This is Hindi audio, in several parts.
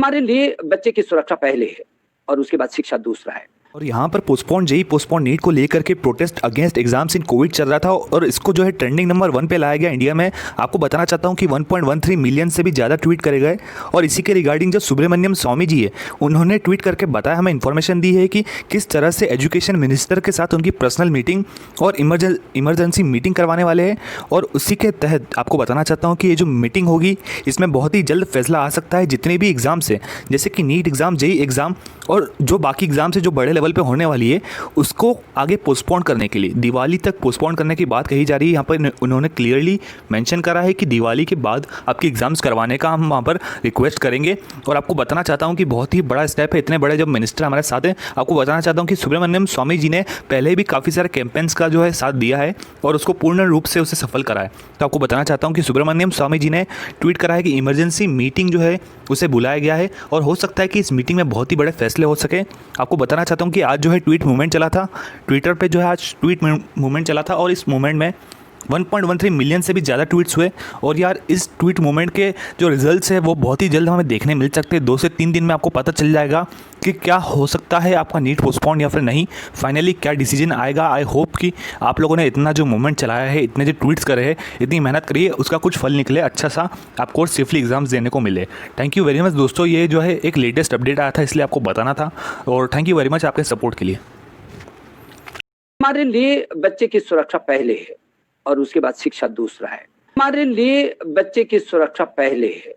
हमारे लिए बच्चे की सुरक्षा पहले है और उसके बाद शिक्षा दूसरा है। और यहाँ पर पोस्टपोन जेई पोस्टपोन नीट को लेकर के प्रोटेस्ट अगेंस्ट एग्जाम्स इन कोविड चल रहा था और इसको जो है ट्रेंडिंग नंबर 1 पे लाया गया इंडिया में। आपको बताना चाहता हूँ कि 1.13 मिलियन से भी ज़्यादा ट्वीट करे गए और इसी के रिगार्डिंग जो सुब्रमण्यम स्वामी जी है उन्होंने ट्वीट करके बताया, हमें इन्फॉर्मेशन दी है कि किस तरह से एजुकेशन मिनिस्टर के साथ उनकी पर्सनल मीटिंग और इमरजेंसी मीटिंग करवाने वाले हैं। और उसी के तहत आपको बताना चाहता हूँ कि ये जो मीटिंग होगी इसमें बहुत ही जल्द फैसला आ सकता है। जितने भी एग्ज़ाम्स हैं जैसे कि नीट एग्ज़ाम, जेई एग्ज़ाम और जो बाकी एग्ज़ाम से जो बड़े लेवल पे होने वाली है उसको आगे पोस्टपोन करने के लिए दिवाली तक पोस्टपोन करने की बात कही जा रही है। यहाँ पर उन्होंने क्लियरली मेंशन करा है कि दिवाली के बाद आपके एग्ज़ाम्स करवाने का हम वहाँ पर रिक्वेस्ट करेंगे। और आपको बताना चाहता हूँ कि बहुत ही बड़ा स्टेप है, इतने बड़े जब मिनिस्टर हमारे साथ हैं। आपको बताना चाहता हूँ कि सुब्रमण्यम स्वामी जी ने पहले भी काफ़ी सारे कैंपेन्स का जो है साथ दिया है और उसको पूर्ण रूप से उसे सफल करा है। तो आपको बताना चाहता हूँ कि सुब्रमण्यम स्वामी जी ने ट्वीट करा है कि इमरजेंसी मीटिंग जो है उसे बुलाया गया है और हो सकता है कि इस मीटिंग में बहुत ही बड़े फैसले हो सके। आपको बताना चाहता हूँ कि आज जो है ट्वीट मूवमेंट चला था, ट्विटर पे जो है आज ट्वीट मूवमेंट चला था और इस मूवमेंट में 1.13 मिलियन से भी ज़्यादा ट्वीट्स हुए। और यार इस ट्वीट मूवमेंट के जो रिजल्ट्स है वो बहुत ही जल्द हमें देखने मिल सकते हैं। 2 से 3 दिन में आपको पता चल जाएगा कि क्या हो सकता है आपका नीट पोस्टपोन या फिर नहीं, फाइनली क्या डिसीजन आएगा। आई होप कि आप लोगों ने इतना जो मूवमेंट चलाया है, इतने जो ट्वीट्स करे हैं, इतनी मेहनत करी है, उसका कुछ फल निकले, अच्छा सा आपको सेफली एग्जाम्स देने को मिले। थैंक यू वेरी मच दोस्तों, ये जो है एक लेटेस्ट अपडेट आया था इसलिए आपको बताना था और थैंक यू वेरी मच आपके सपोर्ट के लिए। हमारे लिए बच्चे की सुरक्षा पहले है और उसके बाद शिक्षा दूसरा है। हमारे लिए बच्चे की सुरक्षा पहले है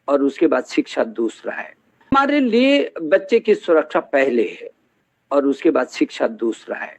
और उसके बाद शिक्षा दूसरा है। हमारे लिए बच्चे की सुरक्षा पहले है और उसके बाद शिक्षा दूसरा है।